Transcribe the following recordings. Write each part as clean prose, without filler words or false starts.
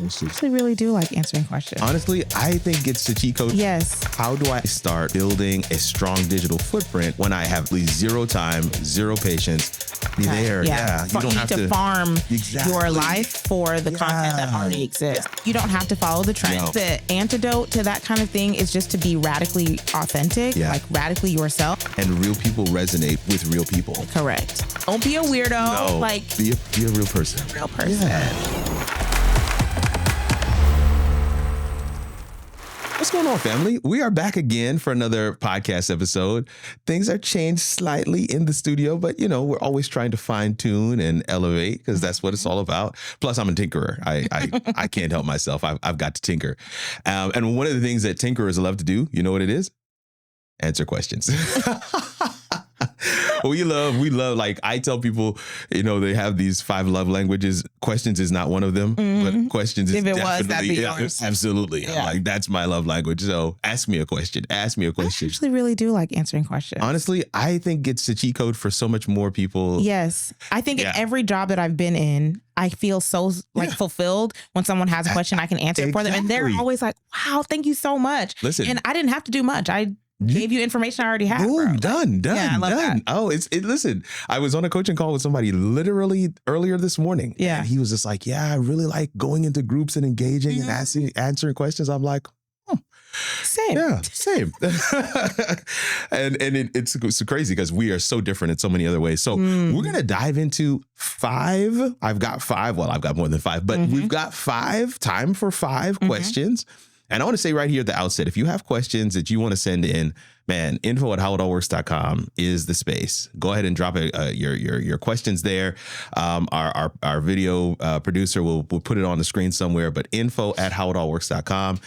questions. I actually really do like answering questions. Honestly, I think it's the cheat code. Yes. How do I start building a strong digital footprint when I have zero time, zero patience? Be there. Yeah. You don't have to farm your life for the content that already exists. You don't have to follow the trends. No. The antidote to that kind of thing is just to be radically authentic, like radically yourself. And real people resonate with real people. Correct. Don't be a weirdo. No, like be a real person. Real person. Yeah. What's going on, family? We are back again for another podcast episode. Things are changed slightly in the studio, but we're always trying to fine tune and elevate because that's what it's all about. Plus, I'm a tinkerer. I can't help myself. I've got to tinker. And one of the things that tinkerers love to do, you know what it is? Answer questions. We love, like I tell people, they have these 5 love languages. Questions is not one of them, but questions is definitely, yours. Absolutely. Yeah. Like that's my love language. So ask me a question. I actually really do like answering questions. Honestly, I think it's the cheat code for so much more people. Yes. I think in every job that I've been in, I feel so fulfilled when someone has a question I can answer it for them. And they're always like, wow, thank you so much. Listen. And I didn't have to do much. I gave you information I already have. Boom, done. Yeah, I love that. Oh, listen, I was on a coaching call with somebody literally earlier this morning. Yeah. And he was just like, I really like going into groups and engaging and answering questions. I'm like, same. Yeah, same. and it's crazy because we are so different in so many other ways. So we're going to dive into 5. I've got 5. Well, I've got more than 5, but we've got 5, time for 5 questions. And I want to say right here at the outset, if you have questions that you want to send in, man, info@howitallworks.com is the space. Go ahead and drop your questions there. Our video producer will put it on the screen somewhere, but info@howitallworks.com.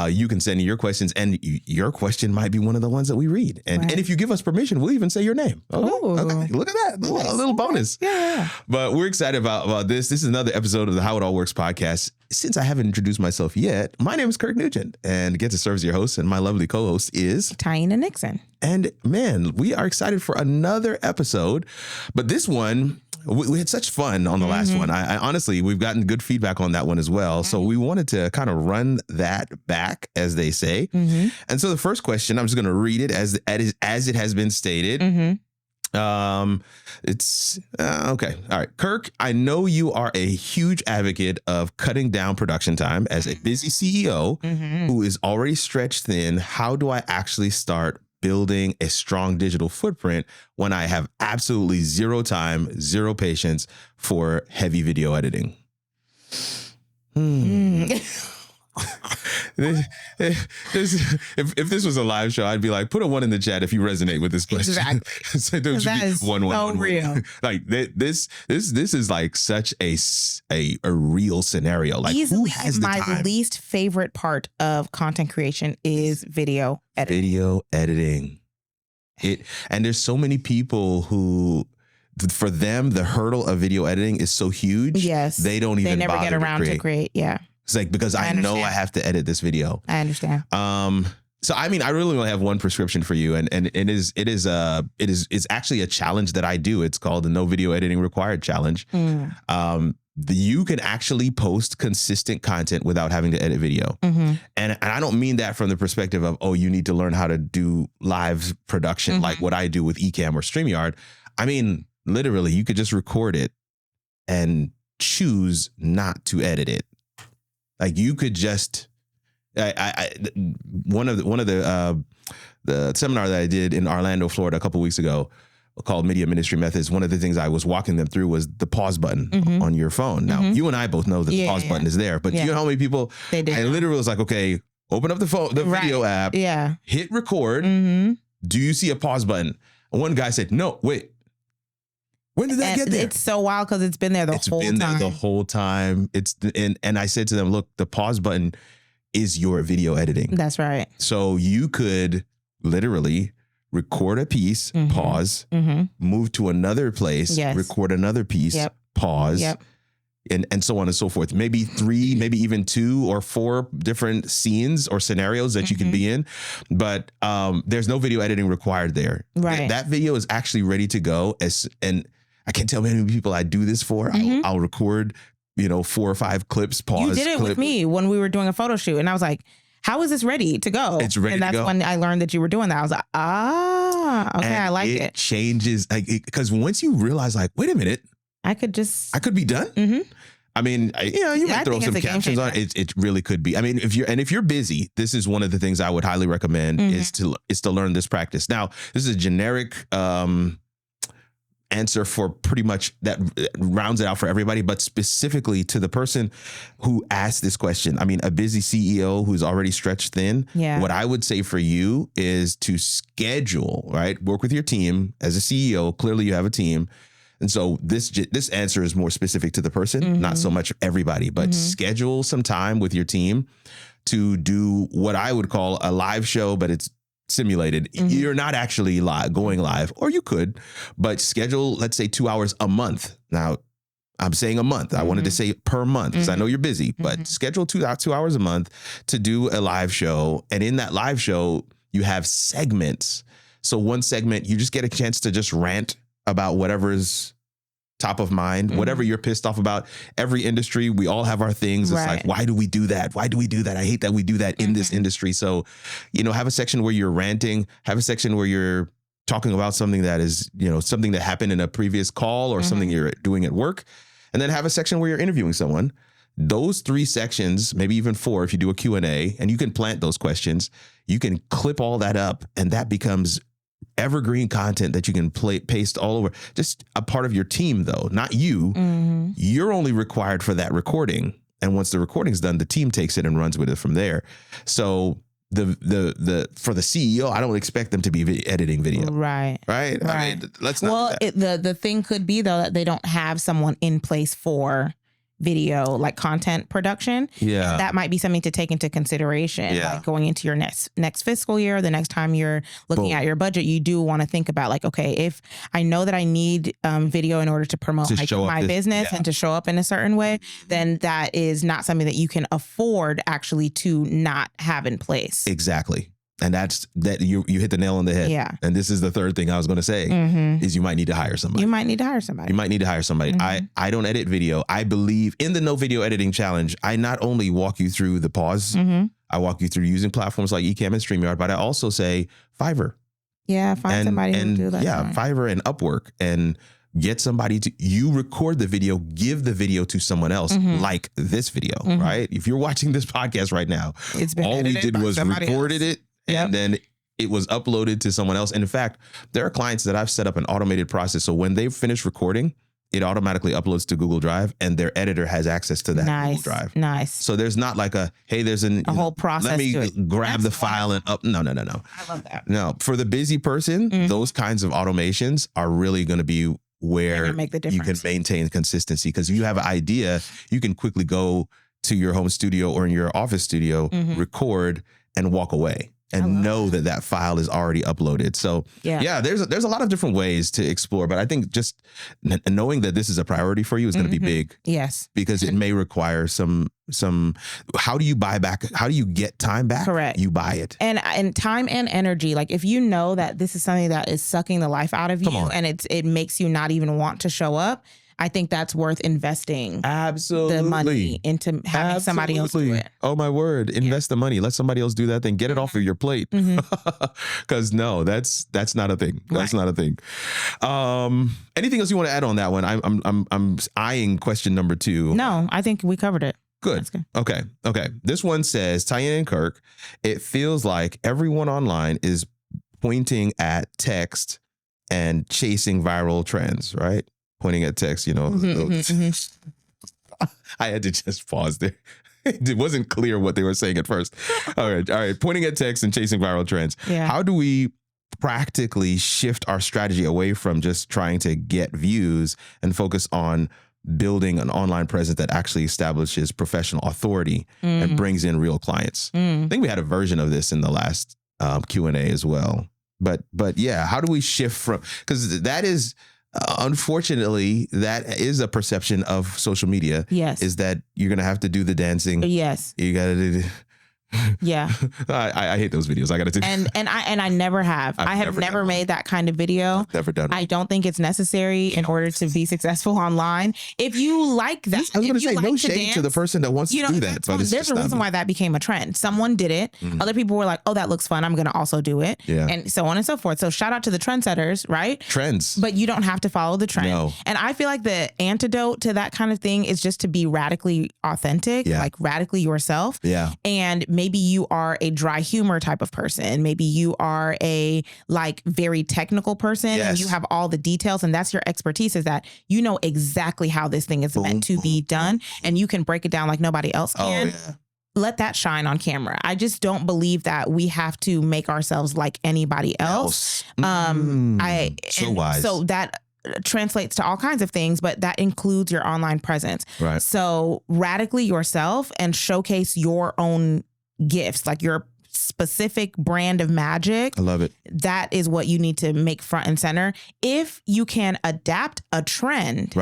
You can send in your questions, and your question might be one of the ones that we read. And if you give us permission, we'll even say your name. Okay. Look at that. A little bonus. Yeah. But we're excited about this. This is another episode of the How It All Works podcast. Since I haven't introduced myself yet, my name is Kirk Nugent, and get to serve as your host, and my lovely co-host is Taina Nixon. And man, we are excited for another episode. But this one, we had such fun on the last one. I honestly, we've gotten good feedback on that one as well. So we wanted to kind of run that back, as they say. And so the first question, I'm just going to read it as it has been stated. It's okay. All right. Kirk, I know you are a huge advocate of cutting down production time. As a busy CEO who is already stretched thin, how do I actually start building a strong digital footprint when I have absolutely zero time, zero patience for heavy video editing? If this was a live show, I'd be like, put a 1 in the chat if you resonate with this question. Exactly. So don't you be 1 1 real. Like this is like such a real scenario. Like, easily who has the my time? Least favorite part of content creation is video editing. And there's so many people who, for them, the hurdle of video editing is so huge. Yes, they don't even never get around to create. Yeah. It's like, because I know I have to edit this video. I understand. So I mean, I really only have one prescription for you, and it's actually a challenge that I do. It's called the No Video Editing Required Challenge. You can actually post consistent content without having to edit video. And I don't mean that from the perspective of, you need to learn how to do live production like what I do with Ecamm or StreamYard. I mean, literally, you could just record it and choose not to edit it. Like, you could just, one of the seminar that I did in Orlando, Florida, a couple of weeks ago, called Media Ministry Methods. One of the things I was walking them through was the pause button on your phone. Now, you and I both know that the pause button is there, but you know how many people? I literally was like, okay, open up the phone, the video app, hit record. Do you see a pause button? And one guy said, no, wait. When did that get there? It's so wild because it's been there the whole time. And I said to them, look, the pause button is your video editing. That's right. So you could literally record a piece, pause, move to another place, record another piece, pause, and so on and so forth. Maybe 3, maybe even 2 or 4 different scenes or scenarios that you can be in. But there's no video editing required there. Right. That video is actually ready to go. And I can't tell how many people I do this for. I'll record 4 or 5 clips, pause. You did it with me when we were doing a photo shoot, and I was like, how is this ready to go? It's ready to go. And that's when I learned that you were doing that. I was like, okay, and I like it. It changes, because once you realize, like, wait a minute, I could be done. Mm-hmm. I mean, you might throw some captions on it. It really could be. I mean, if you're busy, this is one of the things I would highly recommend is to learn this practice. Now, this is a generic answer for pretty much that rounds it out for everybody, but specifically to the person who asked this question. I mean, a busy CEO who's already stretched thin. Yeah. What I would say for you is to schedule, right? Work with your team as a CEO. Clearly you have a team. And so this answer is more specific to the person, not so much everybody, but schedule some time with your team to do what I would call a live show, but it's simulated. You're not actually going live, or you could, but schedule, let's say 2 hours a month. Now, I'm saying a month. I wanted to say per month because I know you're busy, but schedule 2 hours a month to do a live show. And in that live show, you have segments. So one segment, you just get a chance to just rant about whatever is top of mind, whatever you're pissed off about. Every industry, we all have our things. It's like, why do we do that? Why do we do that? I hate that we do that in this industry. So, have a section where you're ranting, have a section where you're talking about something that is, something that happened in a previous call or something you're doing at work. And then have a section where you're interviewing someone. Those 3 sections, maybe even 4, if you do a Q&A, and you can plant those questions, you can clip all that up, and that becomes evergreen content that you can paste all over. Just a part of your team, though, not you. You're only required for that recording. And once the recording's done, the team takes it and runs with it from there. So the for the CEO, I don't expect them to be editing video. Right. I mean, let's not. Well, the thing could be, though, that they don't have someone in place for video, like content production. Yeah. That might be something to take into consideration. Yeah. Like going into your next fiscal year, the next time you're looking at your budget, you do want to think about, like, okay, if I know that I need video in order to promote my business and to show up in a certain way, then that is not something that you can afford actually to not have in place. Exactly. And you hit the nail on the head. Yeah. And this is the third thing I was going to say is you might need to hire somebody. You might need to hire somebody. I don't edit video. I believe in the No Video Editing Challenge. I not only walk you through the pause, I walk you through using platforms like Ecamm and StreamYard, but I also say Fiverr. Yeah, find somebody who do that. Yeah, Fiverr and Upwork, and get somebody you record the video, give the video to someone else, like this video, right? If you're watching this podcast right now, all we did was recorded it. And then it was uploaded to someone else. And in fact, there are clients that I've set up an automated process. So when they finish recording, it automatically uploads to Google Drive, and their editor has access to that Google Drive. Nice. So there's not like there's a whole process. Let me grab the file and up. No. I love that. No, for the busy person, those kinds of automations are really going to be where you can maintain consistency. Because if you have an idea, you can quickly go to your home studio or in your office studio, record, and walk away. And know that file is already uploaded. So there's a lot of different ways to explore, but I think just knowing that this is a priority for you is going to be big. Yes, because it may require some. How do you buy back? How do you get time back? Correct. You buy it, and time and energy. Like if you know that this is something that is sucking the life out of you, and it makes you not even want to show up, I think that's worth investing the money into having somebody else do it. Oh, my word. Invest the money. Let somebody else do that thing. Get it off of your plate. Because no, that's not a thing. That's not a thing. Anything else you want to add on that one? I'm eyeing question number 2. No, I think we covered it. Good. Okay. This one says, Taina and Kirk, it feels like everyone online is pointing at text and chasing viral trends, right? Pointing at text, I had to just pause there. It wasn't clear what they were saying at first. All right. Pointing at text and chasing viral trends. Yeah. How do we practically shift our strategy away from just trying to get views and focus on building an online presence that actually establishes professional authority and brings in real clients? I think we had a version of this in the last Q&A as well. But yeah, how do we shift from, because that is, unfortunately, that is a perception of social media. Yes. Is that you're going to have to do the dancing. Yes. You got to do Yeah. I hate those videos. I got to do. And I never have. I have never made that kind of video. I've never done it. I don't think it's necessary in order to be successful online. If you like that, I was going to say, like no to shade dance, to the person that wants to do that. But there's a reason why that became a trend. Someone did it. Other people were like, oh, that looks fun. I'm going to also do it. Yeah. And so on and so forth. So shout out to the trendsetters, right? Trends. But you don't have to follow the trend. No. And I feel like the antidote to that kind of thing is just to be radically authentic, like radically yourself. Yeah. And maybe you are a dry humor type of person. Maybe you are a like very technical person and you have all the details and that's your expertise, is that you know exactly how this thing is meant to be done and you can break it down like nobody else can. Let that shine on camera. I just don't believe that we have to make ourselves like anybody else. So wise. So that translates to all kinds of things, but that includes your online presence. Right. So radically yourself and showcase your own gifts, like your specific brand of magic. I love it. That is what you need to make front and center. If you can adapt a trend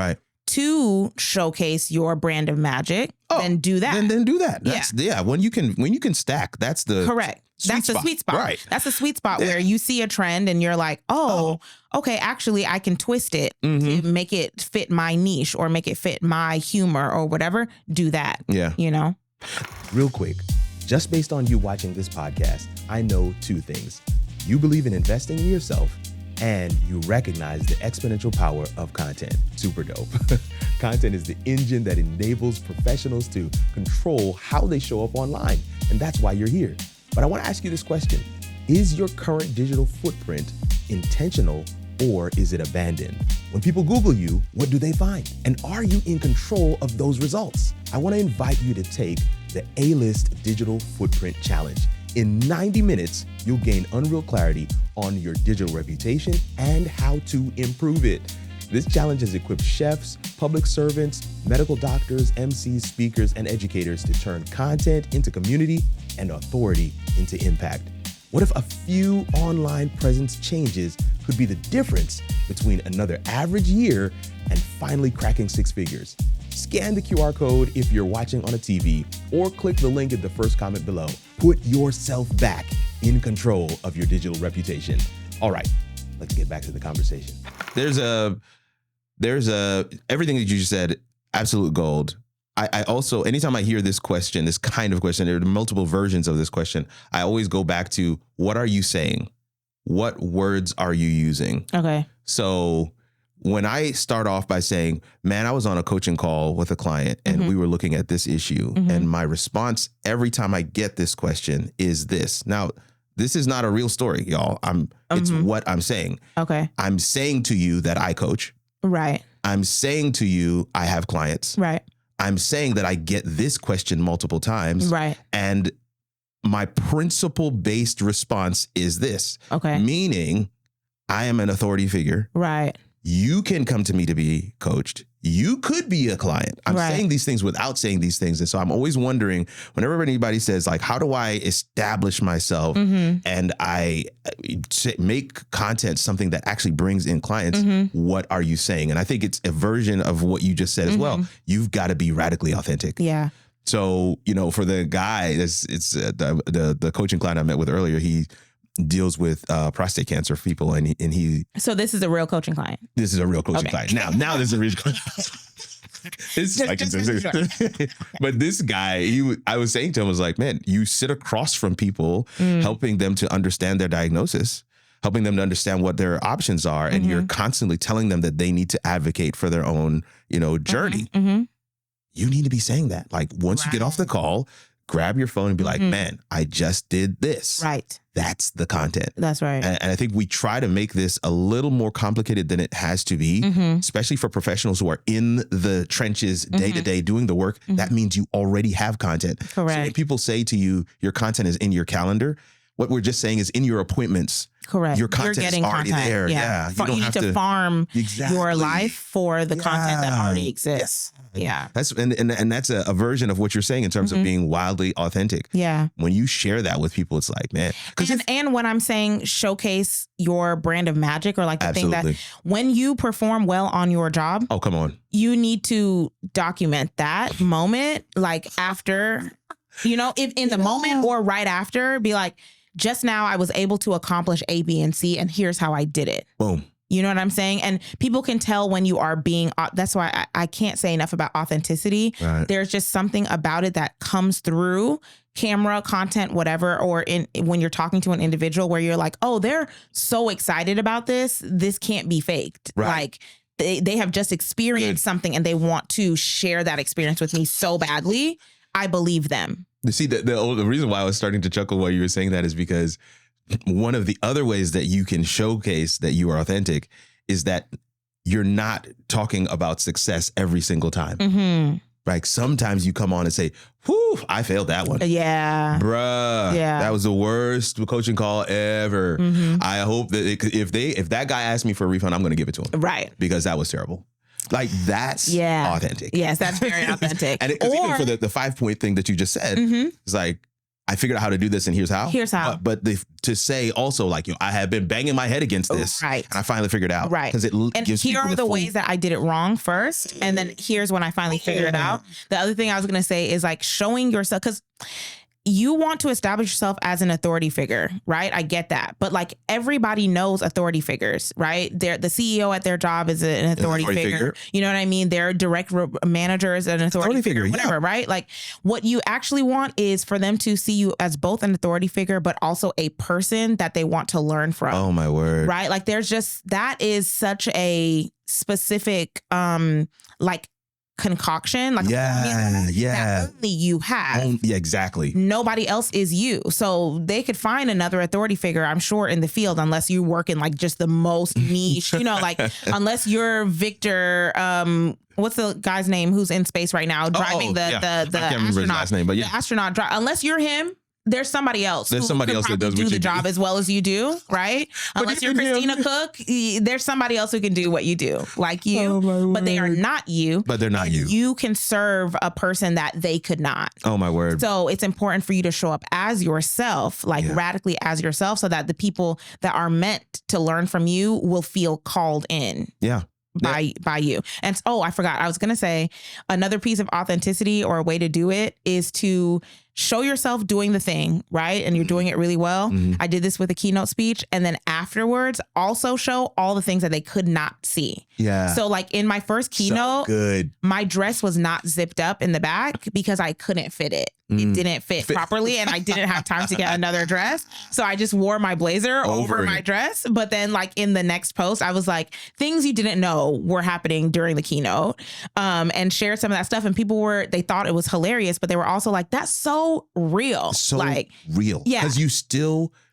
to showcase your brand of magic, then do that. Then do that. That's, when you can stack, that's the correct. That's the sweet spot. Right. That's the sweet spot where you see a trend and you're like, okay, actually I can twist it to make it fit my niche or make it fit my humor or whatever. Do that. Yeah. You know? Real quick, just based on you watching this podcast, I know two things. You believe in investing in yourself and you recognize the exponential power of content. Super dope. Content is the engine that enables professionals to control how they show up online. And that's why you're here. But I want to ask you this question. Is your current digital footprint intentional or is it abandoned? When people Google you, what do they find? And are you in control of those results? I want to invite you to take the A-List Digital Footprint Challenge. In 90 minutes, you'll gain unreal clarity on your digital reputation and how to improve it. This challenge has equipped chefs, public servants, medical doctors, MCs, speakers, and educators to turn content into community and authority into impact. What if a few online presence changes could be the difference between another average year and finally cracking six figures? Scan the QR code if you're watching on a TV or click the link in the first comment below. Put yourself back in control of your digital reputation. All right, let's get back to the conversation. There's everything that you just said, absolute gold. I also, anytime I hear this question, this kind of question, there are multiple versions of this question. I always go back to, what are you saying? What words are you using? Okay. So when I start off by saying, man, I was on a coaching call with a client and we were looking at this issue, and my response every time I get this question is this. Now, this is not a real story, y'all. It's what I'm saying. Okay. I'm saying to you that I coach. Right. I'm saying to you, I have clients. Right. I'm saying that I get this question multiple times. Right. And my principle-based response is this. Okay. Meaning, I am an authority figure. Right. You can come to me to be coached. You could be a client. I'm saying these things without saying these things. And so I'm always wondering, whenever anybody says, like, how do I establish myself and I make content something that actually brings in clients, what are you saying? And I think it's a version of what you just said as well. You've got to be radically authentic. Yeah. So, you know, for the guy, it's the coaching client I met with earlier, he deals with prostate cancer for people, and he. So this is a real coaching client. This is a real coaching client. Now this is a real client. But this guy, I was saying to him, I was like, man, you sit across from people, helping them to understand their diagnosis, helping them to understand what their options are, and you're constantly telling them that they need to advocate for their own, journey. You need to be saying that. Like, once you get off the call, grab your phone and be like, man, I just did this. Right. That's the content. That's right. And I think we try to make this a little more complicated than it has to be, especially for professionals who are in the trenches day to day doing the work. That means you already have content. Correct. So when people say to you, your content is in your calendar, what we're just saying is in your appointments. Correct. Your content is already there. Yeah. You need to farm your life for the content that already exists. Yeah. That's and that's a version of what you're saying in terms of being wildly authentic. Yeah. When you share that with people, it's like, man. And when I'm saying showcase your brand of magic, or like the thing that when you perform well on your job. Oh, come on. You need to document that moment, like after You know, if in the moment or right after, be like, just now I was able to accomplish A, B, and C, and here's how I did it. Boom. You know what I'm saying? And people can tell when you are being, that's why I can't say enough about authenticity. Right. There's just something about it that comes through camera, content, whatever, or when you're talking to an individual where you're like, oh, they're so excited about this. This can't be faked. Right. Like they have just experienced something and they want to share that experience with me so badly. I believe them. You see, the reason why I was starting to chuckle while you were saying that is because one of the other ways that you can showcase that you are authentic is that you're not talking about success every single time. Mm-hmm. Like sometimes you come on and say, whew, I failed that one. Yeah. Bruh. Yeah. That was the worst coaching call ever. Mm-hmm. I hope that if that guy asked me for a refund, I'm going to give it to him. Right. Because that was terrible. Like that's authentic. Yes, that's very authentic. And even for the 5-point thing that you just said, it's like, I figured out how to do this and here's how. Here's how. But to say also like, I have been banging my head against this. Right. And I finally figured it out. Right. Because gives here are the ways that I did it wrong first. And then here's when I finally figured it out. The other thing I was going to say is like showing yourself, because you want to establish yourself as an authority figure, right? I get that. But like everybody knows authority figures, right? The CEO at their job is an authority figure. You know what I mean? Their direct manager is an authority figure, whatever, right? Like what you actually want is for them to see you as both an authority figure, but also a person that they want to learn from. Oh my word. Right? Like that is such a specific, like concoction, like that only you have. Yeah, exactly. Nobody else is you. So they could find another authority figure, I'm sure, in the field, unless you work in like just the most niche, like unless you're Victor, what's the guy's name who's in space right now driving the I can't remember his last name, but the astronaut unless you're him. There's somebody else. There's somebody else that does do the job as well as you do, right? Unless you're Christina Cook, there's somebody else who can do what you do, like you, but they are not you. But they're not you. You can serve a person that they could not. Oh my word. So it's important for you to show up as yourself, like radically as yourself, so that the people that are meant to learn from you will feel called in. Yeah. By you. And I forgot. I was going to say another piece of authenticity or a way to do it is to show yourself doing the thing, right? And you're doing it really well. I did this with a keynote speech. And then afterwards, also show all the things that they could not see. Yeah. So like in my first keynote, my dress was not zipped up in the back because I couldn't fit it. It didn't fit properly and I didn't have time to get another dress. So I just wore my blazer over my dress. But then like in the next post, I was like, things you didn't know were happening during the keynote, and shared some of that stuff. And people they thought it was hilarious, but they were also like, that's so real. So like real. Yeah. Because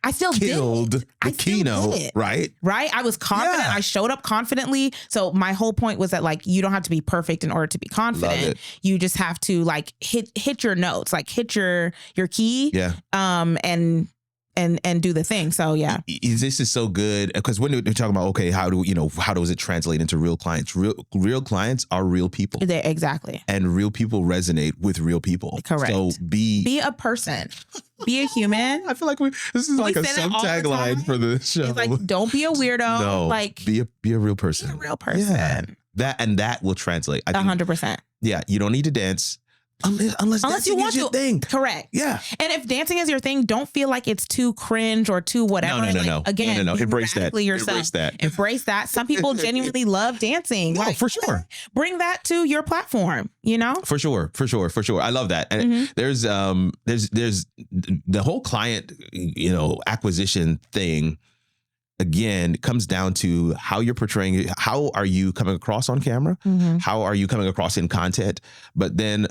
I still killed the keynote, right? Right. I was confident. Yeah. I showed up confidently. So my whole point was that like, you don't have to be perfect in order to be confident. You just have to like hit your notes, like hit your key. Yeah. And do the thing. So yeah. This is so good because when we're talking about, okay, how does it translate into real clients? Real clients are real people. Exactly. And real people resonate with real people. Correct. So be a person. Be a human. I feel like this is like a sub-tagline for the show. It's like, don't be a weirdo. No, like be a real person. Be a real person. Yeah. That will translate. I think, 100%. Yeah. You don't need to dance. Unless you want to. Your thing. Correct. Yeah. And if dancing is your thing, don't feel like it's too cringe or too whatever. No. Again, no. Embrace that. Yourself. Embrace that. Some people genuinely love dancing. No, for sure. Bring that to your platform, For sure. I love that. And there's the whole client, acquisition thing. Again, it comes down to how you're portraying. How are you coming across on camera? How are you coming across in content? But then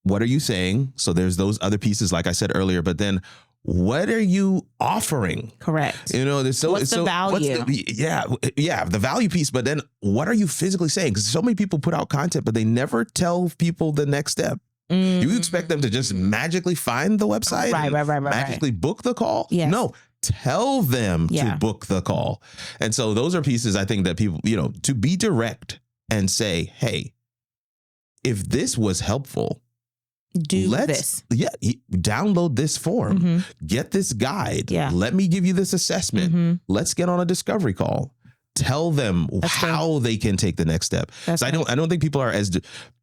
what are you saying? So there's those other pieces, like I said earlier, but then what are you offering? Correct. There's what's the value? The value piece. But then what are you physically saying? Because so many people put out content, but they never tell people the next step. You expect them to just magically find the website, right, magically book the call? Yes. No. Tell them to book the call. And so those are pieces I think that people, to be direct and say, hey, if this was helpful, do this. Yeah. Download this form, get this guide. Yeah. Let me give you this assessment. Let's get on a discovery call. Tell them how they can take the next step. So I don't think people are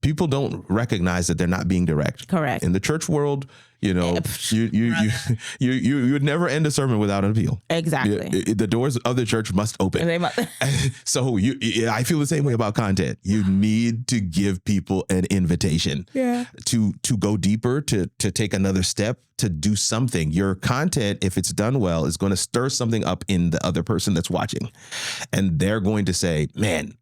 people don't recognize that they're not being direct. Correct. In the church world, you know, you would never end a sermon without an appeal. Exactly. The doors of the church must open. So I feel the same way about content. You need to give people an invitation to go deeper, to take another step, to do something. Your content, if it's done well, is going to stir something up in the other person that's watching. And they're going to say, man,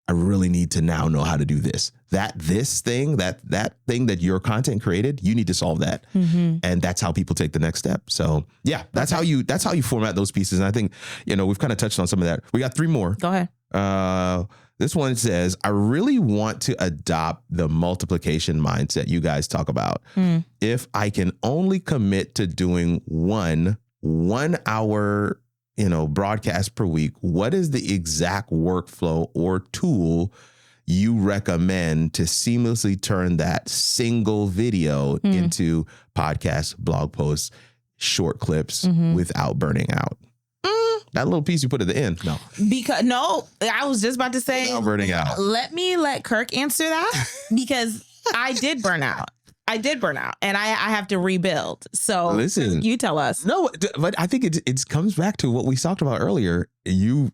I really need to now know how to do this. That thing that your content created, you need to solve that. And that's how people take the next step. So yeah, that's how you format those pieces. And I think, you know, we've kind of touched on some of that. We got 3 more. Go ahead. This one says, I really want to adopt the multiplication mindset you guys talk about. If I can only commit to doing 1 hour, you know, broadcast per week, what is the exact workflow or tool you recommend to seamlessly turn that single video into podcasts, blog posts, short clips without burning out? That little piece you put at the end. No, I was just about to say, without burning out. Let Kirk answer that, because I did burn out. And I have to rebuild. So listen, you tell us. No, but I think it comes back to what we talked about earlier. You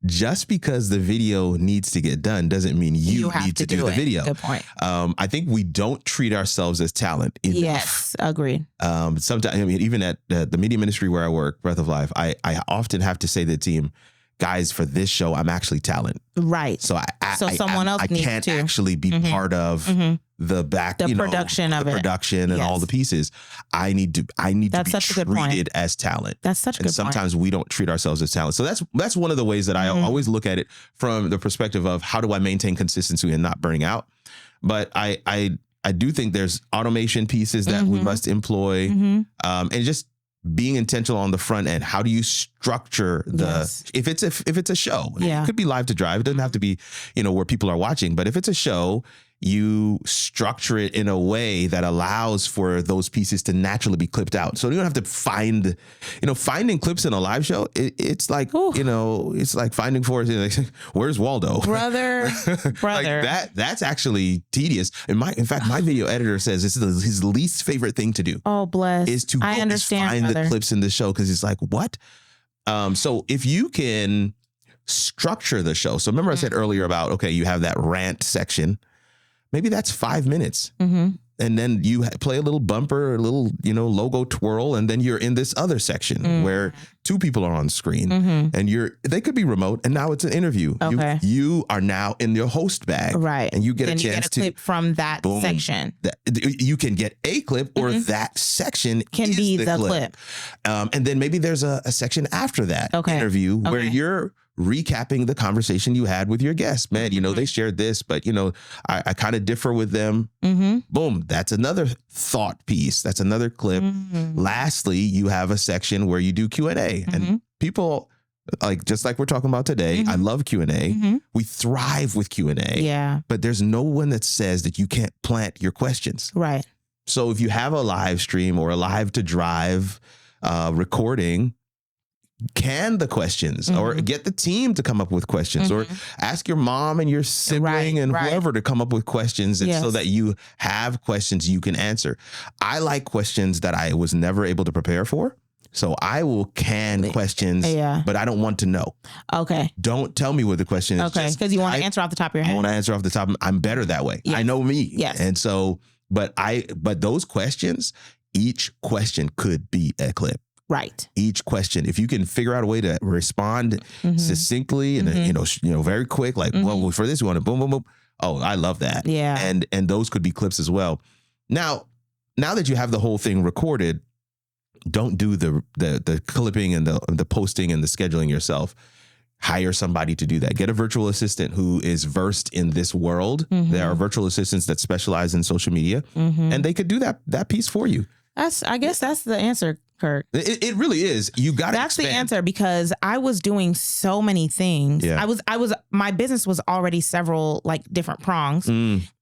just because the video needs to get done doesn't mean you need to do the video. Good point. I think we don't treat ourselves as talent enough. Yes, agreed. Sometimes, I mean, even at the media ministry where I work, Breath of Life, I often have to say to the team, guys, for this show, I'm actually talent. Right. So someone else needs can't to actually be part of the production and all the pieces. I need to be treated as talent. That's such a good point. And sometimes we don't treat ourselves as talent. So that's one of the ways that I always look at it, from the perspective of how do I maintain consistency and not burning out. But I do think there's automation pieces that we must employ, and just being intentional on the front end. How do you structure if it's a show, it could be live to drive. It doesn't have to be, you know, where people are watching, but if it's a show, you structure it in a way that allows for those pieces to naturally be clipped out. So you don't have to finding clips in a live show. It's like, you know, it's like finding Forrest. Like, where's Waldo? Brother. Like that's actually tedious. In fact, my video editor says this is his least favorite thing to do. Oh, bless. Is to find the clips in the show, because it's like, what? So if you can structure the show. So remember I said earlier about, okay, you have that rant section. Maybe that's 5 minutes. And then you play a little bumper, a little, you know, logo twirl. And then you're in this other section where 2 people are on screen and they could be remote. And now it's an interview. Okay. You are now in your host bag. Right. And you get then a chance to clip from that section. You can get a clip, or that section can be the clip. And then maybe there's a section after that interview where you're recapping the conversation you had with your guest. Man, you know, they shared this, but, you know, I kind of differ with them. Boom. That's another thought piece. That's another clip. Lastly, you have a section where you do Q&A. And people, just like we're talking about today, I love Q&A. We thrive with Q&A. Yeah. But there's no one that says that you can't plant your questions. Right. So if you have a live stream or a live to drive recording, can the questions or get the team to come up with questions or ask your mom and your sibling and whoever to come up with questions so that you have questions you can answer. I like questions that I was never able to prepare for. So I will can questions, but I don't want to know. Okay. Don't tell me what the question is. Okay. Because you want to answer off the top of your head. I want to answer off the top. I'm better that way. Yes. I know me. Yes. And so, but those questions, each question could be a clip. Right. Each question, if you can figure out a way to respond succinctly and very quick, like, well, for this we want to boom, boom, boom. Oh, I love that. Yeah. And those could be clips as well. Now that you have the whole thing recorded, don't do the clipping and the posting and the scheduling yourself. Hire somebody to do that. Get a virtual assistant who is versed in this world. There are virtual assistants that specialize in social media, and they could do that piece for you. I guess that's the answer, Kirk. It really is. You got to That's the answer, because I was doing so many things. Yeah. My business was already several different prongs,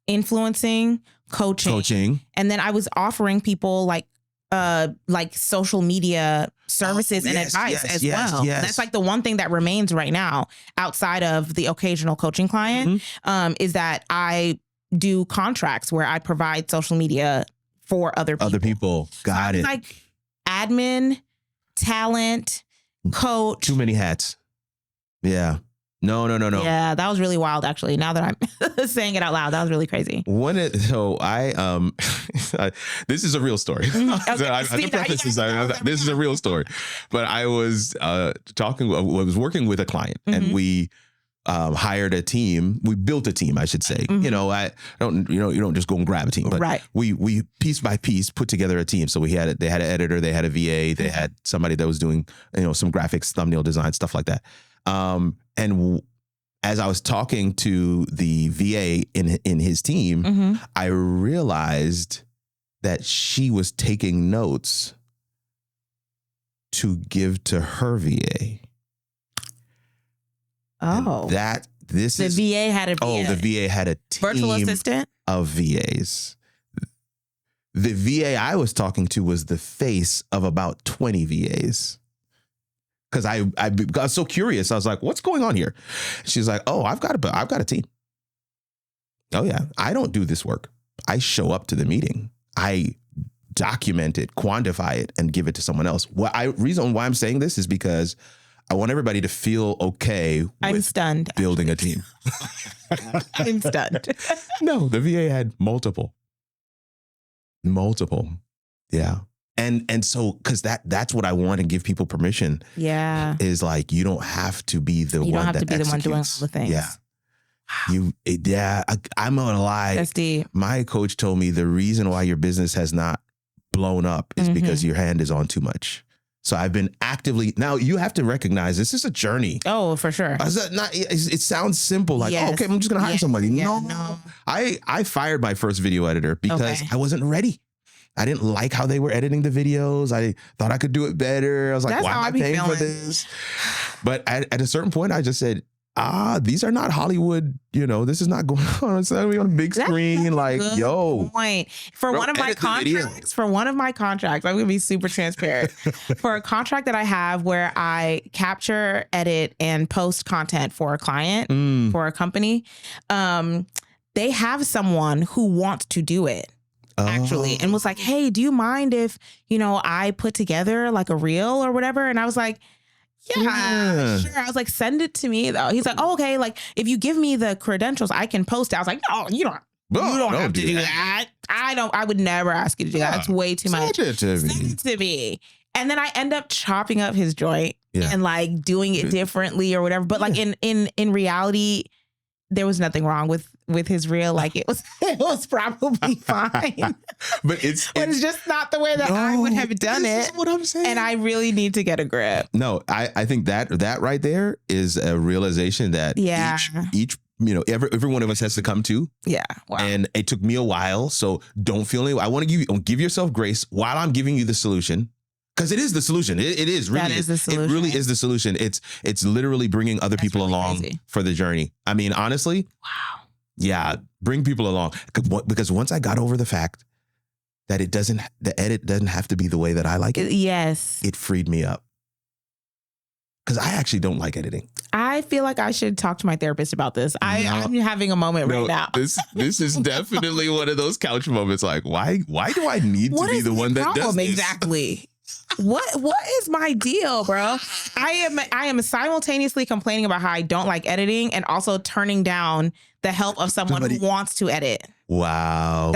influencing, coaching. And then I was offering people like social media services and advice as well. Yes. That's like the one thing that remains right now outside of the occasional coaching client, is that I do contracts where I provide social media for other people. Got it. Like admin, talent, coach. Too many hats. Yeah. No. Yeah, that was really wild, actually. Now that I'm saying it out loud, that was really crazy. This is a real story. This is a real story. But I was working with a client, and we hired a team. We built a team, I should say. You don't just go and grab a team, but we piece by piece put together a team. So they had an editor, they had a VA, they had somebody that was doing, some graphics, thumbnail design, stuff like that. And as I was talking to the VA in his team, I realized that she was taking notes to give to her VA. Oh, the VA had a VA. Oh, the VA had a team virtual assistant of VAs. The VA I was talking to was the face of about 20 VAs. Because I got so curious. I was like, what's going on here? She's like, oh, I've got a team. Oh, yeah. I don't do this work. I show up to the meeting. I document it, quantify it, and give it to someone else. Reason why I'm saying this is because I want everybody to feel okay with building a team. I'm stunned. No, the VA had multiple. Yeah. And so, because that's what I want to give people permission. Yeah. Is like, you don't have to be the one that executes. You don't have to be the one doing all the things. Yeah. I'm not gonna lie. That's deep. My coach told me the reason why your business has not blown up is because your hand is on too much. So I've been actively, now you have to recognize this is a journey. Oh, for sure. It sounds simple, like, oh, okay, I'm just gonna hire somebody. No. I fired my first video editor because I wasn't ready. I didn't like how they were editing the videos. I thought I could do it better. I was like, why am I paying for this? But at a certain point, I just said, these are not Hollywood. This is not going on. It's not going to be on a big screen. Like, point. For one of my contracts, I'm going to be super transparent. For a contract that I have where I capture, edit, and post content for a client, for a company, they have someone who wants to do it. Actually, and was like, hey, do you mind if, I put together like a reel or whatever? And I was like, yeah, sure. I was like, send it to me though. He's like, oh, okay. Like if you give me the credentials, I can post it. I was like, no, you don't have to do that. I would never ask you to do that. That's way too much. Send it to me. And then I end up chopping up his joint and like doing it differently or whatever. But like in reality, there was nothing wrong with his reel. Like it was probably fine. But it's just not the way that I would have done it. Is what I'm saying. And I really need to get a grip. No, I think that right there is a realization that each every one of us has to come to. Yeah. Wow. And it took me a while. So don't feel any, I want to give yourself grace while I'm giving you the solution. Because it is the solution. It is really. That is the solution. It really is the solution. It's literally bringing other people really along for the journey. I mean, honestly. Wow. Yeah, bring people along. Because once I got over the fact that the edit doesn't have to be the way that I like it. Yes. It freed me up. Because I actually don't like editing. I feel like I should talk to my therapist about this. I'm having a moment right now. This is definitely one of those couch moments. Like, why do I need to be the one that does this? Exactly. What is my deal, bro? I am simultaneously complaining about how I don't like editing and also turning down the help of someone who wants to edit. Wow.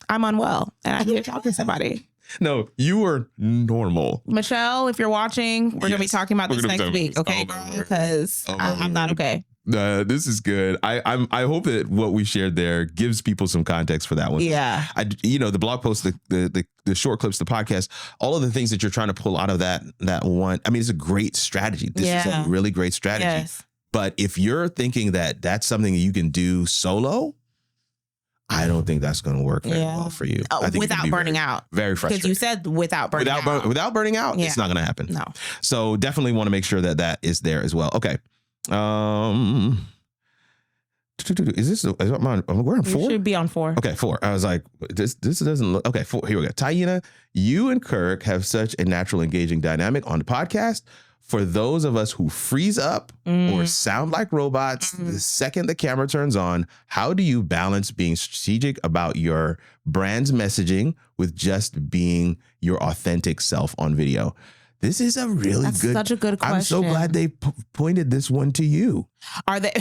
I'm unwell and I need to talk to somebody. No, you are normal. Michelle, if you're watching, we're going to be talking about this next week, okay? Because I'm not okay. This is good. I hope that what we shared there gives people some context for that one. Yeah. The blog post, the short clips, the podcast, all of the things that you're trying to pull out of that one. I mean, it's a great strategy. This is a really great strategy. Yes. But if you're thinking that that's something you can do solo, I don't think that's going to work very well for you. Without burning out. Very frustrating. Because you said without burning out. Without burning out, it's not going to happen. No. So definitely want to make sure that is there as well. Okay. Is this? We're on 4. You should be on 4. Okay, 4. I was like, this doesn't look okay. 4. Here we go. Taina, you and Kirk have such a natural, engaging dynamic on the podcast. For those of us who freeze up or sound like robots the second the camera turns on, how do you balance being strategic about your brand's messaging with just being your authentic self on video? This is a really such a good question. I'm so glad they pointed this one to you. Are they?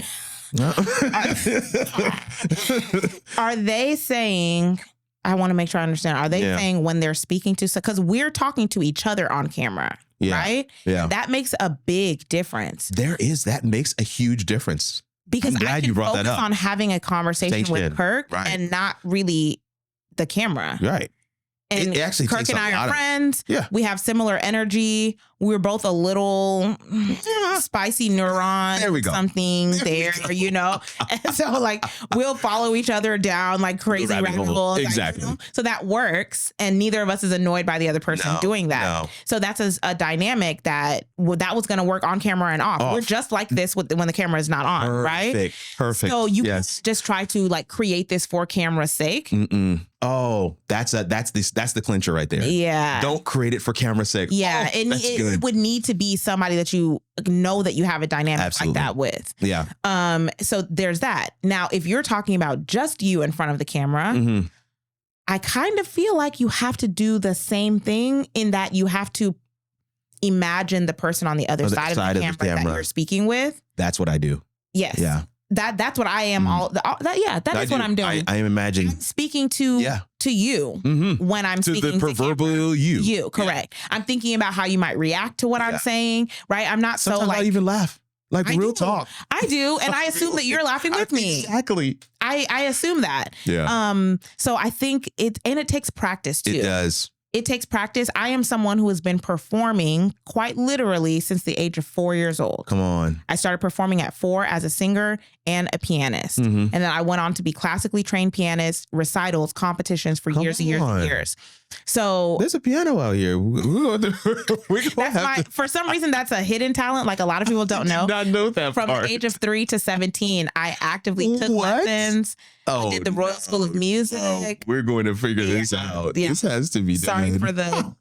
Are they saying? I want to make sure I understand. Are they saying when they're speaking to? Because we're talking to each other on camera. Yeah. Right? Yeah. That makes a big difference. That makes a huge difference. Because I can focus on having a conversation with Kirk and not really the camera. Right. And it actually Kirk and I are friends. Yeah. We have similar energy. We're both a little spicy neuron. There we go. Something there, you know? And so like we'll follow each other down like crazy rabbit holes. Exactly. Like, you know? So that works. And neither of us is annoyed by the other person doing that. No. So that's a dynamic that was going to work on camera and off. We're just like this when the camera is not on, right? Perfect. So you just try to like create this for camera's sake. Oh, that's the clincher right there. Yeah. Don't create it for camera's sake. Yeah. And it would need to be somebody that you know that you have a dynamic like that with. Yeah. So there's that. Now, if you're talking about just you in front of the camera, I kind of feel like you have to do the same thing in that you have to imagine the person on the other side of the camera that you're speaking with. That's what I do. Yes. Yeah. That's what I am. That is what I'm doing. I am imagining. I'm speaking to you when I'm to speaking the proverbial you. You, correct. Yeah. I'm thinking about how you might react to what I'm saying, right? I'm not Sometimes so like I even laugh. Like real talk. I do, and I assume that you're laughing with me. Exactly. I assume that. Yeah. So I think it takes practice too. It does. It takes practice. I am someone who has been performing quite literally since the age of 4 years old. Come on. I started performing at 4 as a singer and a pianist. And then I went on to be classically trained pianist, recitals, competitions for years and years and years. So there's a piano out here. For some reason, that's a hidden talent. Like a lot of people don't know. I did not know that From part. the age of 3 to 17, I actively took lessons. I did the Royal School of Music. We're going to figure this out. Yeah. This has to be done. Sorry for the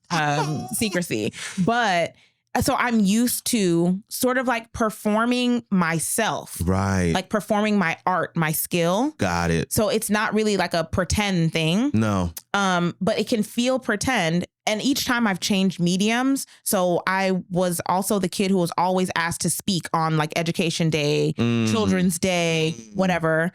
secrecy. But so I'm used to sort of like performing myself. Right. Like performing my art, my skill. Got it. So it's not really like a pretend thing. No. But it can feel pretend. And each time I've changed mediums. So I was also the kid who was always asked to speak on like Education Day, Children's Day, whatever.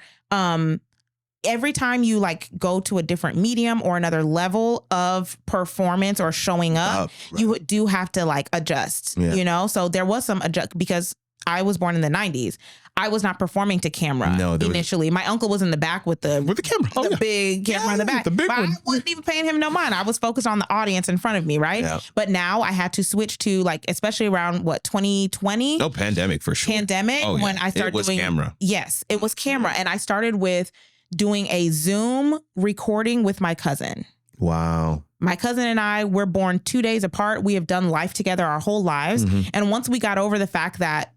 Every time you like go to a different medium or another level of performance or showing up, you do have to like adjust, you know? So there was some adjust because I was born in the 90s. I was not performing to camera initially. My uncle was in the back with the camera, the big camera in the back. But I wasn't even paying him no mind. I was focused on the audience in front of me, right? Yeah. But now I had to switch to like, especially around 2020? No, pandemic for sure. When I started doing camera. Yes, it was camera. And I started with doing a Zoom recording with my cousin. Wow. My cousin and I were born 2 days apart. We have done life together our whole lives. And once we got over the fact that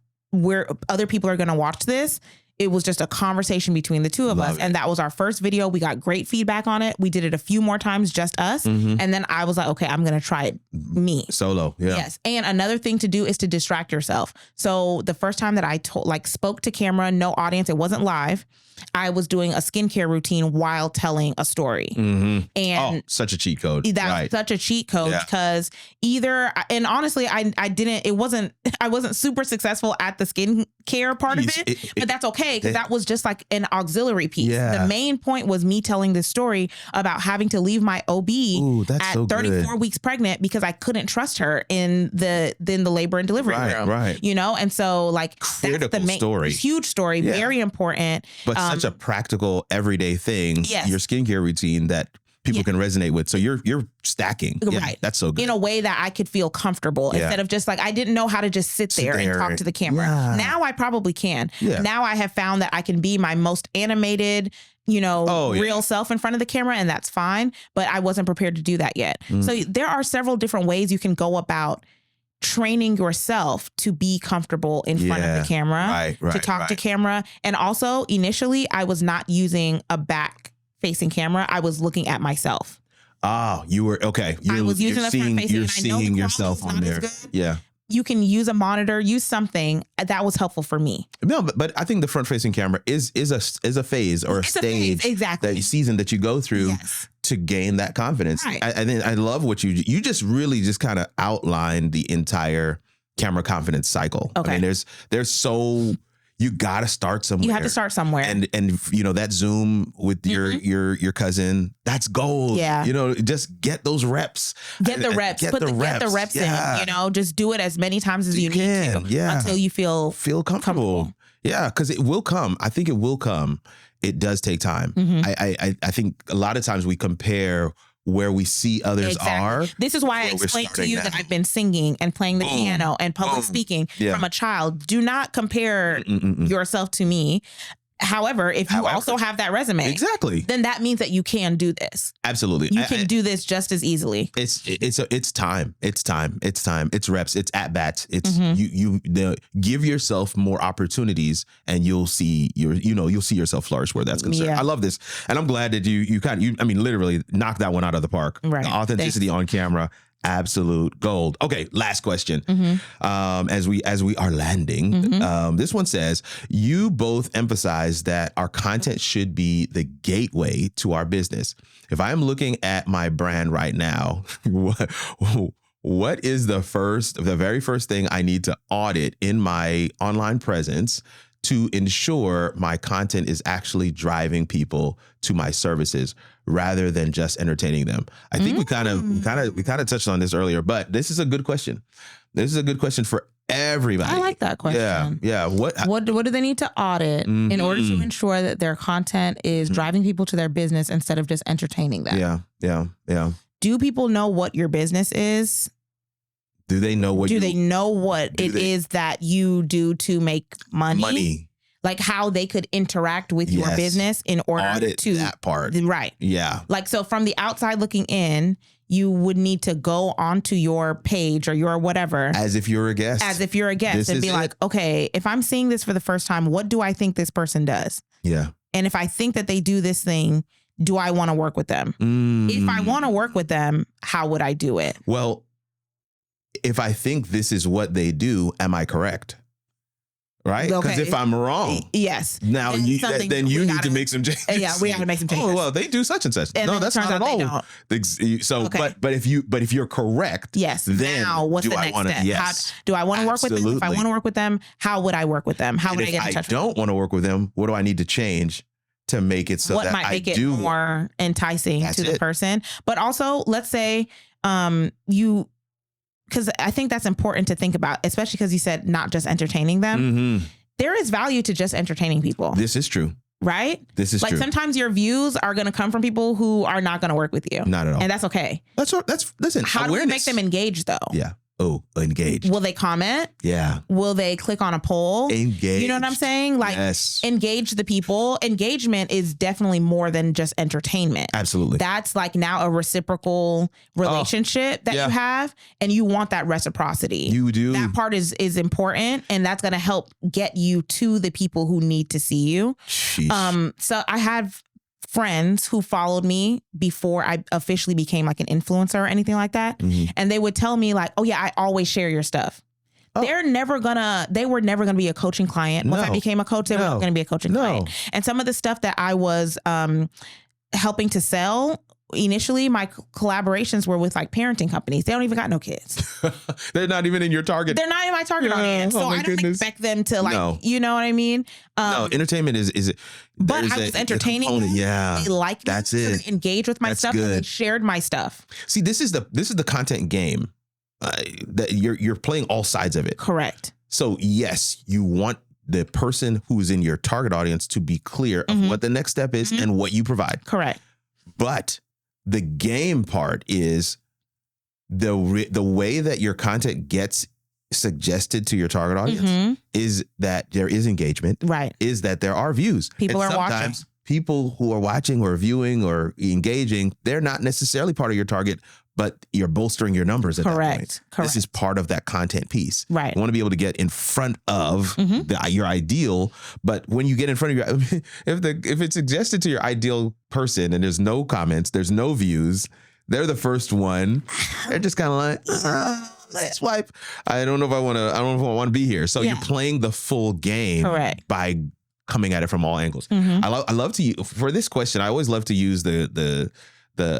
other people are going to watch this, it was just a conversation between the two of us. And that was our first video. We got great feedback on it. We did it a few more times, just us. And then I was like, okay, I'm going to try it me. Solo. Yeah. Yes. And another thing to do is to distract yourself. So the first time that I spoke to camera, no audience, it wasn't live. I was doing a skincare routine while telling a story. And such a cheat code. That's such a cheat code because and honestly, I wasn't super successful at the skincare part of it, but that's okay because that was just like an auxiliary piece. The main point was me telling this story about having to leave my OB at 34 weeks pregnant because I couldn't trust her in the labor and delivery room. Right. You know, and so like critical that's the story. Huge story, very important. But such a practical everyday thing, your skincare routine that people can resonate with. So you're stacking. Right. That's so good. In a way that I could feel comfortable instead of just like, I didn't know how to just sit there and talk to the camera. Now I probably can. Now I have found that I can be my most animated, real self in front of the camera, and that's fine. But I wasn't prepared to do that yet. So there are several different ways you can go about training yourself to be comfortable in front of the camera, to talk to camera. And also initially I was not using a back facing camera. I was looking at myself. Oh, you were okay. I was using the front facing. You're seeing yourself on there. Yeah. You can use a monitor, use something that was helpful for me. No, but I think the front facing camera is a phase or a stage, exactly, that season that you go through to gain that confidence. Right. I love what you just really just kind of outlined the entire camera confidence cycle. Okay. I mean, there's so. You got to start somewhere. You have to start somewhere. And you know, that Zoom with your cousin, that's gold. Yeah. You know, just get those reps. Get the reps. Get the reps in. You know, just do it as many times as you need to until you feel comfortable. Yeah, because it will come. I think it will come. It does take time. I think a lot of times we compare where we see others are. This is why I explained to you that I've been singing and playing the piano and public speaking from a child. Do not compare yourself to me. However, if you also have that resume, then that means that you can do this. Absolutely. You can do this just as easily. It's time. It's reps. It's at bats. It's you give yourself more opportunities and you'll see yourself flourish where that's concerned. I love this. And I'm glad that you literally knocked that one out of the park. Right. The authenticity on camera. Absolute gold. Okay, last question. As we are landing, this one says, you both emphasize that our content should be the gateway to our business. If I am looking at my brand right now, what is the very first thing I need to audit in my online presence to ensure my content is actually driving people to my services rather than just entertaining them? I think we kind of touched on this earlier, but this is a good question. This is a good question for everybody. I like that question. Yeah. What do they need to audit in order to ensure that their content is driving people to their business instead of just entertaining them? Yeah. Do people know what your business is? Do they know what it is that you do to make money? Like how they could interact with your business in order to that part. Right. Yeah. Like, so from the outside looking in, you would need to go onto your page or your whatever. As if you're a guest. And be like, okay, if I'm seeing this for the first time, what do I think this person does? Yeah. And if I think that they do this thing, do I want to work with them? If I want to work with them, how would I do it? Well, if I think this is what they do, am I correct? Right? Because if I'm wrong, now then you need to make some changes. Yeah, we have to make some changes. Oh well, they do such and such. And no, that's not at all. So, but if you're correct, then now what's the next step? Yes. Do I want to work with them? If I want to work with them, how would I work with them? How would I get in touch with them? If I don't want to work with them, what do I need to change to make it so what that might make it more enticing to the person? But also, let's say because I think that's important to think about, especially because you said not just entertaining them. There is value to just entertaining people. This is true. Right? This is like true. Sometimes your views are going to come from people who are not going to work with you. Not at all. And that's okay. Listen. How do we make them engage though? Yeah. Oh, engaged. Will they comment? Yeah. Will they click on a poll? Engage. You know what I'm saying? Like, engage the people. Engagement is definitely more than just entertainment. Absolutely. That's like now a reciprocal relationship that you have, and you want that reciprocity. You do. That part is important, and that's going to help get you to the people who need to see you. Sheesh. So I have friends who followed me before I officially became like an influencer or anything like that. And they would tell me like, oh yeah, I always share your stuff. They were never gonna be a coaching client. Once I became a coach, they were going to be a coaching client. And some of the stuff that I was helping to sell, initially my collaborations were with like parenting companies. They don't even got no kids. They're not even in your target. They're not in my target audience. So I don't expect them to like, you know what I mean? No, entertainment is. But I was entertaining them. Yeah. They liked me. That's it. So they engaged with my stuff. And they shared my stuff. See, this is the content game that you're playing all sides of it. Correct. So yes, you want the person who's in your target audience to be clear of what the next step is and what you provide. Correct. But the game part is the way that your content gets suggested to your target audience is that there is engagement. Right. Is that there are views. People are watching. people who are watching or viewing or engaging, they're not necessarily part of your target, but you're bolstering your numbers at that point. Correct. This is part of that content piece. Right. You want to be able to get in front of your ideal, but when you get in front of your, if it's suggested to your ideal person and there's no comments, there's no views, they're the first one. They're just kind of like, let's swipe. I don't know if I want to be here. So you're playing the full game. Correct. By coming at it from all angles. I love to use, for this question, I always love to use the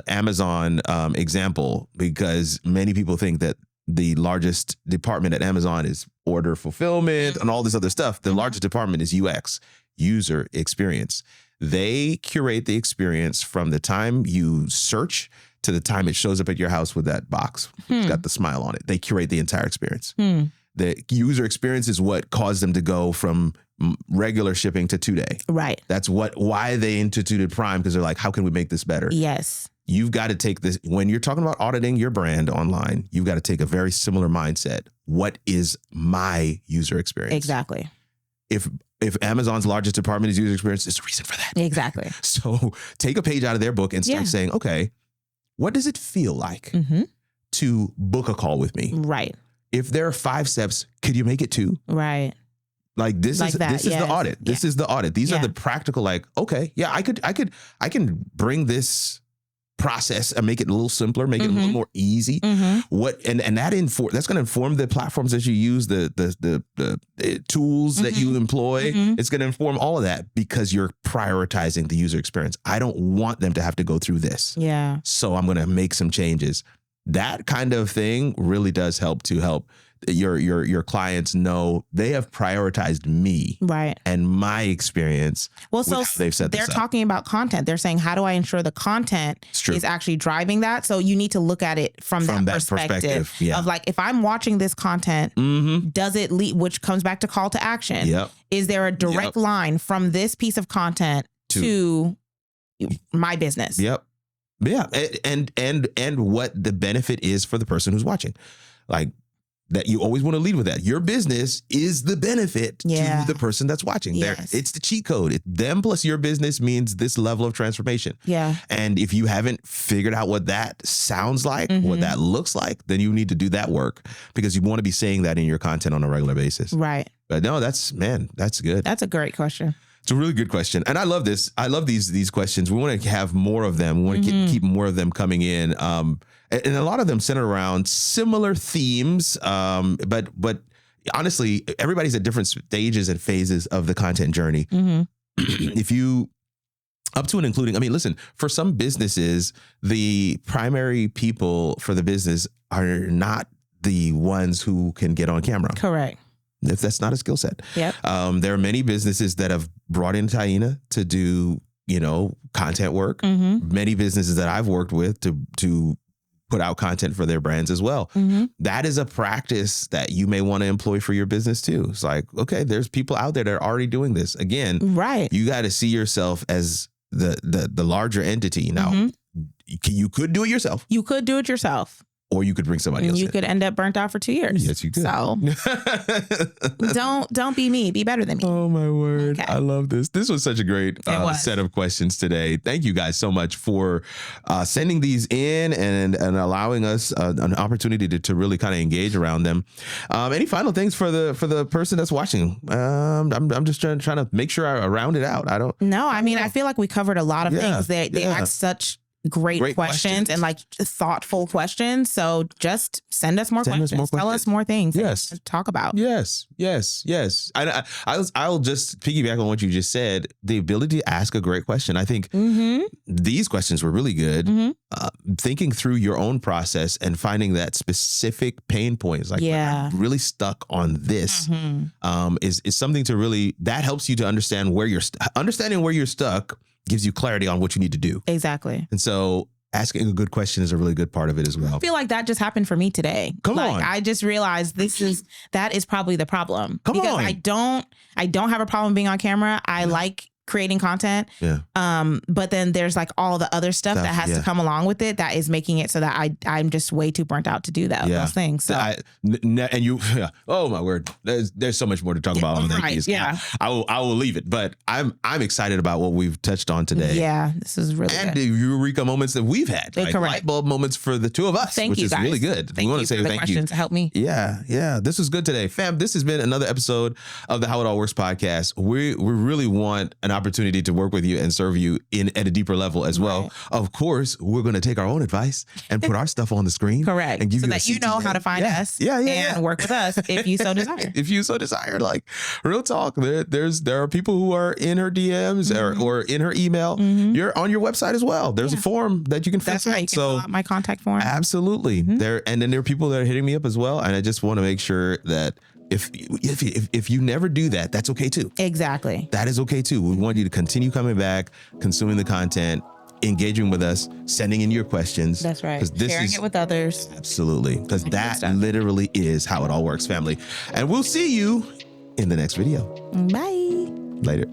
Amazon example, because many people think that the largest department at Amazon is order fulfillment and all this other stuff. The largest department is UX, user experience. They curate the experience from the time you search to the time it shows up at your house with that box. It's got the smile on it. They curate the entire experience. The user experience is what caused them to go from regular shipping to 2-day. Right. That's why they instituted Prime, because they're like, how can we make this better? Yes. You've got to take this, when you're talking about auditing your brand online, you've got to take a very similar mindset. What is my user experience? Exactly. If Amazon's largest department is user experience, there's a reason for that. Exactly. So take a page out of their book and start saying, okay, what does it feel like to book a call with me? Right. If there are 5 steps, could you make it 2? Right. Like this is the audit. This is the audit. These are the practical, like, okay, yeah, I can bring this process and make it a little simpler, make it a little more easy. What and that's going to inform the platforms that you use, the tools that you employ. It's going to inform all of that, because you're prioritizing the user experience. I don't want them to have to go through this. Yeah. So I'm going to make some changes. That kind of thing really does help your clients know they have prioritized me, right, and my experience. Well, so they've set they're talking about content. They're saying, how do I ensure the content is actually driving that? So you need to look at it from that perspective of like, if I'm watching this content, does it lead, which comes back to call to action. Yep. Is there a direct line from this piece of content to my business? Yep. Yeah. And what the benefit is for the person who's watching. Like, that you always want to lead with that. Your business is the benefit to the person that's watching. Yes. It's the cheat code. Them plus your business means this level of transformation. Yeah. And if you haven't figured out what that sounds like, what that looks like, then you need to do that work, because you want to be saying that in your content on a regular basis. Right. But no, that's good. That's a great question. It's a really good question. And I love this. I love these questions. We want to have more of them. We want to keep more of them coming in. And a lot of them center around similar themes. But honestly, everybody's at different stages and phases of the content journey. If you, up to and including, I mean, listen, for some businesses, the primary people for the business are not the ones who can get on camera. Correct. If that's not a skill set. Yep. There are many businesses that have brought in Taina to do, content work. Many businesses that I've worked with to put out content for their brands as well. That is a practice that you may want to employ for your business too. It's like, okay, there's people out there that are already doing this. Again, right. You got to see yourself as the larger entity. Now, you could do it yourself. You could do it yourself. Or you could bring somebody else. You could end up burnt out for 2 years. Yes, you could. So don't be me. Be better than me. Oh my word! Okay. I love this. This was such a great set of questions today. Thank you guys so much for sending these in and allowing us an opportunity to really kind of engage around them. Any final things for the person that's watching? I'm just trying to make sure I round it out. I feel like we covered a lot of things. They asked such great questions and like thoughtful questions. So just send us more questions. Tell us more things. To talk about. Yes. I'll just piggyback on what you just said. The ability to ask a great question. I think these questions were really good. Thinking through your own process and finding that specific pain points, like I'm really stuck on this, is something to really, that helps you to understand where understanding where you're stuck gives you clarity on what you need to do. Exactly. And so asking a good question is a really good part of it as well. I feel like that just happened for me today. Come on. I just realized that is probably the problem. Because I don't have a problem being on camera. I like creating content. Yeah. But then there's like all the other stuff that has to come along with it that is making it so that I'm just way too burnt out to do those things. So. And you, oh my word, there's so much more to talk about on that piece. Yeah. I will leave it, but I'm excited about what we've touched on today. Yeah, this is really and good. the Eureka moments that we've had, right? Light bulb moments for the two of us, which is really good. We want to say thank you to help me. Yeah. This was good today, fam. This has been another episode of the How It All Works podcast. We really want an opportunity to work with you and serve you at a deeper level as well. Of course, we're going to take our own advice and put our stuff on the screen. Correct. And give so you that you know how to find us and work with us if you so desire. If you so desire, like real talk, there are people who are in her DMs or in her email. You're on your website as well. There's a form that you can fill out. That's right. You can fill out my contact form. Absolutely. And then there are people that are hitting me up as well. And I just want to make sure that if you never do that, that's okay too. Exactly. That is okay too. We want you to continue coming back, consuming the content, engaging with us, sending in your questions. That's right. Sharing it with others. Absolutely. Because that literally is how it all works, family. And we'll see you in the next video. Bye. Later.